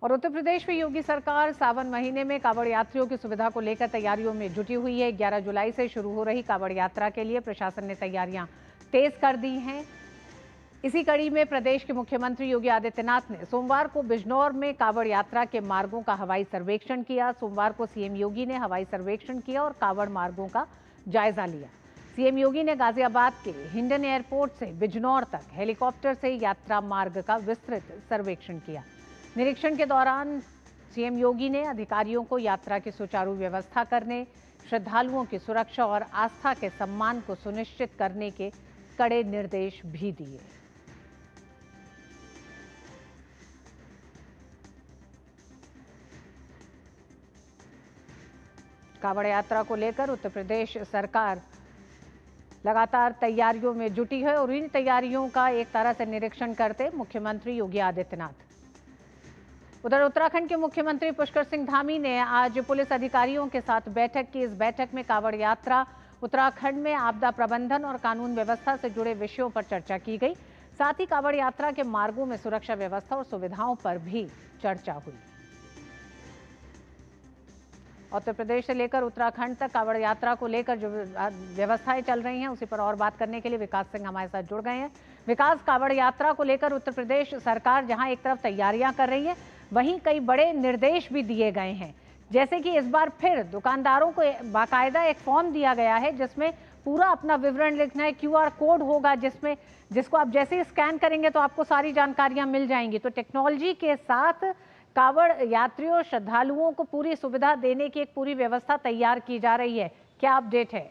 और उत्तर प्रदेश में योगी सरकार सावन महीने में कांवड़ यात्रियों की सुविधा को लेकर तैयारियों में जुटी हुई है। 11 जुलाई से शुरू हो रही कांवड़ यात्रा के लिए प्रशासन ने तैयारियां तेज कर दी हैं। इसी कड़ी में प्रदेश के मुख्यमंत्री योगी आदित्यनाथ ने सोमवार को बिजनौर में कांवड़ यात्रा के मार्गों का हवाई सर्वेक्षण किया। सोमवार को सीएम योगी ने हवाई सर्वेक्षण किया और कांवड़ मार्गों का जायजा लिया। सीएम योगी ने गाजियाबाद के हिंडन एयरपोर्ट से बिजनौर तक हेलीकॉप्टर से यात्रा मार्ग का विस्तृत सर्वेक्षण किया। निरीक्षण के दौरान सीएम योगी ने अधिकारियों को यात्रा की सुचारू व्यवस्था करने, श्रद्धालुओं की सुरक्षा और आस्था के सम्मान को सुनिश्चित करने के कड़े निर्देश भी दिए। कांवड़ यात्रा को लेकर उत्तर प्रदेश सरकार लगातार तैयारियों में जुटी है और इन तैयारियों का एक तरह से निरीक्षण करते मुख्यमंत्री योगी आदित्यनाथ। उधर उत्तराखंड के मुख्यमंत्री पुष्कर सिंह धामी ने आज पुलिस अधिकारियों के साथ बैठक की। इस बैठक में कांवड़ यात्रा, उत्तराखंड में आपदा प्रबंधन और कानून व्यवस्था से जुड़े विषयों पर चर्चा की गई। साथ ही कांवड़ यात्रा के मार्गों में सुरक्षा व्यवस्था और सुविधाओं पर भी चर्चा हुई। उत्तर प्रदेश से लेकर उत्तराखंड तक कांवड़ यात्रा को लेकर जो व्यवस्थाएं चल रही हैं उसी पर और बात करने के लिए विकास सिंह हमारे साथ जुड़ गए हैं। विकास, कांवड़ यात्रा को लेकर उत्तर प्रदेश सरकार जहां एक तरफ तैयारियां कर रही है, वहीं कई बड़े निर्देश भी दिए गए हैं। जैसे कि इस बार फिर दुकानदारों को बाकायदा एक फॉर्म दिया गया है जिसमें पूरा अपना विवरण लिखना है। QR कोड होगा जिसको आप जैसे ही स्कैन करेंगे तो आपको सारी जानकारियां मिल जाएंगी। तो टेक्नोलॉजी के साथ कांवड़ यात्रियों, श्रद्धालुओं को पूरी सुविधा देने की एक पूरी व्यवस्था तैयार की जा रही है। क्या अपडेट है?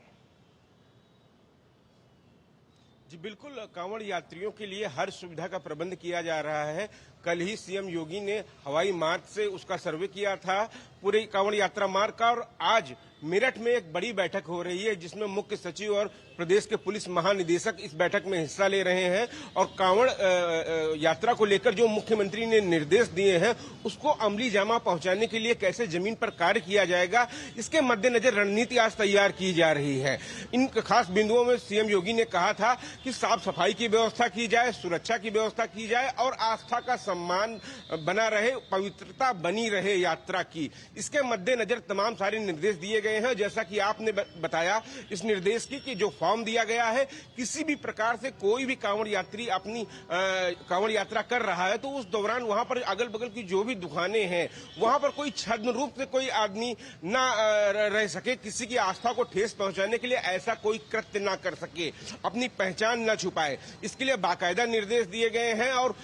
जी बिल्कुल, कांवड़ यात्रियों के लिए हर सुविधा का प्रबंध किया जा रहा है। कल ही सीएम योगी ने हवाई मार्ग से उसका सर्वे किया था, पूरे कांवड़ यात्रा मार्ग का। और आज मेरठ में एक बड़ी बैठक हो रही है जिसमें मुख्य सचिव और प्रदेश के पुलिस महानिदेशक इस बैठक में हिस्सा ले रहे हैं। और कांवड़ यात्रा को लेकर जो मुख्यमंत्री ने निर्देश दिए हैं उसको अमली जामा पहुंचाने के लिए कैसे जमीन पर कार्य किया जाएगा, इसके मद्देनजर रणनीति आज तैयार की जा रही है। इन खास बिंदुओं में सीएम योगी ने कहा था कि साफ सफाई की व्यवस्था की जाए, सुरक्षा की व्यवस्था की जाए और आस्था का सम्मान बना रहे, पवित्रता बनी रहे यात्रा की। इसके मद्देनजर तमाम सारे निर्देश दिए गए हैं। जैसा कि आपने बताया इस निर्देश की कि जो फॉर्म दिया गया है, किसी भी प्रकार से कोई भी कांवड़ यात्री अपनी कांवड़ यात्रा कर रहा है तो उस दौरान वहां पर अगल बगल की जो भी दुकानें हैं वहां पर कोई छद्म रूप से कोई आदमी ना रह सके, किसी की आस्था को ठेस पहुंचाने के लिए ऐसा कोई कृत्य ना कर सके, अपनी पहचान न छुपाए। इसके लिए बाकायदा निर्देश दिए गए हैं और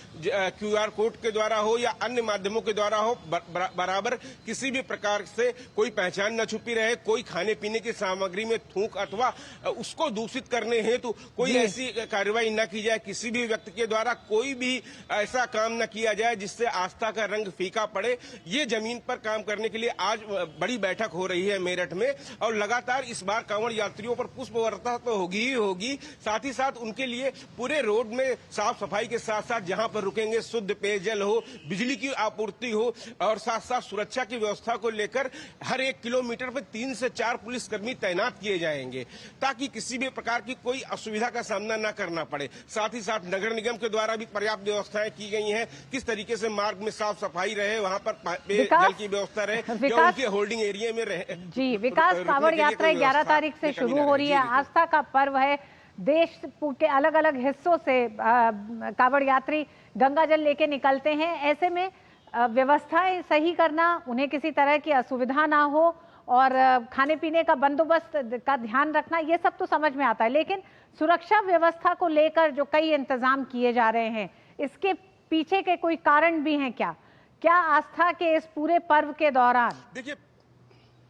QR कोड के द्वारा हो या अन्य माध्यमों के द्वारा हो, बराबर किसी भी प्रकार से कोई पहचान न छुपी रहे। कोई खाने पीने की सामग्री में थूक अथवा उसको दूषित करने हेतु कोई ऐसी कार्रवाई न की जाए। किसी भी व्यक्ति के द्वारा कोई भी ऐसा काम न किया जाए जिससे आस्था का रंग फीका पड़े। ये जमीन पर काम करने के लिए आज बड़ी बैठक हो रही है मेरठ में। और लगातार इस बार कांवड़ यात्रियों पर पुष्प वर्षा तो होगी ही होगी, साथ ही साथ उनके लिए पूरे रोड में साफ सफाई के साथ साथ जहां पर रुकेंगे शुद्ध पेयजल हो, बिजली की आपूर्ति हो और साथ साथ सुरक्षा की व्यवस्था को लेकर हर 1 किलोमीटर पर 3 से 4 पुलिसकर्मी तैनात किए जाएंगे ताकि किसी भी प्रकार की कोई असुविधा का सामना न करना पड़े। साथ ही साथ नगर निगम के द्वारा भी पर्याप्त व्यवस्थाएं की गई हैं, किस तरीके से मार्ग में साफ सफाई रहे, वहां पर पेयजल की व्यवस्था रहे, उनके होल्डिंग एरिया में रहे। जी विकास, कांवड़ यात्रा 11 तारीख से शुरू हो रही है। आस्था का पर्व है। देश के अलग अलग हिस्सों से कांवड़ यात्री गंगा जल लेके निकलते हैं। ऐसे में व्यवस्थाएं सही करना, उन्हें किसी तरह की असुविधा ना हो और खाने पीने का बंदोबस्त का ध्यान रखना, ये सब तो समझ में आता है। लेकिन सुरक्षा व्यवस्था को लेकर जो कई इंतजाम किए जा रहे हैं, इसके पीछे के कोई कारण भी हैं क्या? क्या आस्था के इस पूरे पर्व के दौरान देखिए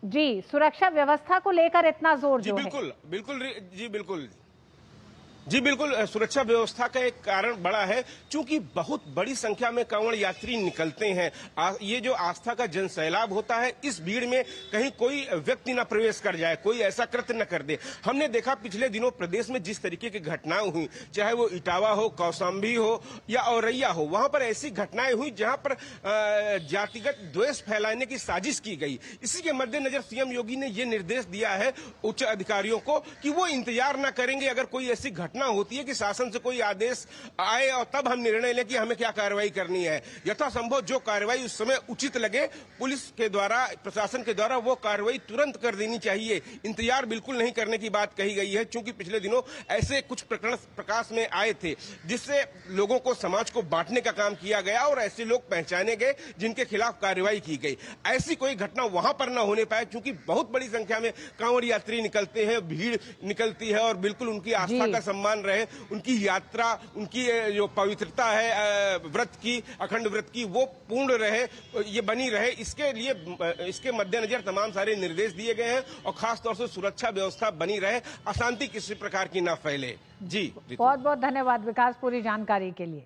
जी सुरक्षा व्यवस्था को लेकर इतना जोर जो है? जी बिल्कुल, सुरक्षा व्यवस्था का एक कारण बड़ा है। चूंकि बहुत बड़ी संख्या में कांवड़ यात्री निकलते हैं, ये जो आस्था का जनसैलाब होता है, इस भीड़ में कहीं कोई व्यक्ति न प्रवेश कर जाए, कोई ऐसा कृत्य न कर दे। हमने देखा पिछले दिनों प्रदेश में जिस तरीके की घटनाएं हुई, चाहे वो इटावा हो, कौशाम्बी हो या औरैया हो, वहां पर ऐसी घटनाएं हुई जहां पर जातिगत द्वेष फैलाने की साजिश की गई। इसी के मद्देनजर सीएम योगी ने ये निर्देश दिया है उच्च अधिकारियों को कि वो इंतजार न करेंगे, अगर कोई ऐसी घटना घटना होती है कि शासन से कोई आदेश आए और तब हम निर्णय लें कि हमें क्या कार्रवाई करनी है। यथासंभव जो कार्रवाई उस समय उचित लगे पुलिस के द्वारा, प्रशासन के द्वारा वो कार्रवाई तुरंत कर देनी चाहिए। इंतजार बिल्कुल नहीं करने की बात कही गई है, क्योंकि पिछले दिनों ऐसे कुछ प्रकरण प्रकाश में आए थे जिससे लोगों को, समाज को बांटने का काम किया गया और ऐसे लोग पहचाने गए जिनके खिलाफ कार्रवाई की गई। ऐसी कोई घटना वहां पर न होने पाए, क्योंकि बहुत बड़ी संख्या में कांवड़ यात्री निकलते हैं, भीड़ निकलती है और बिल्कुल उनकी आस्था का सम्मान रहे, उनकी यात्रा, उनकी जो पवित्रता है व्रत की, अखंड व्रत की, वो पूर्ण रहे, ये बनी रहे। इसके लिए, इसके मद्देनजर तमाम सारे निर्देश दिए गए हैं और खासतौर से सुरक्षा व्यवस्था बनी रहे, अशांति किसी प्रकार की ना फैले। जी, बहुत बहुत धन्यवाद विकास पूरी जानकारी के लिए।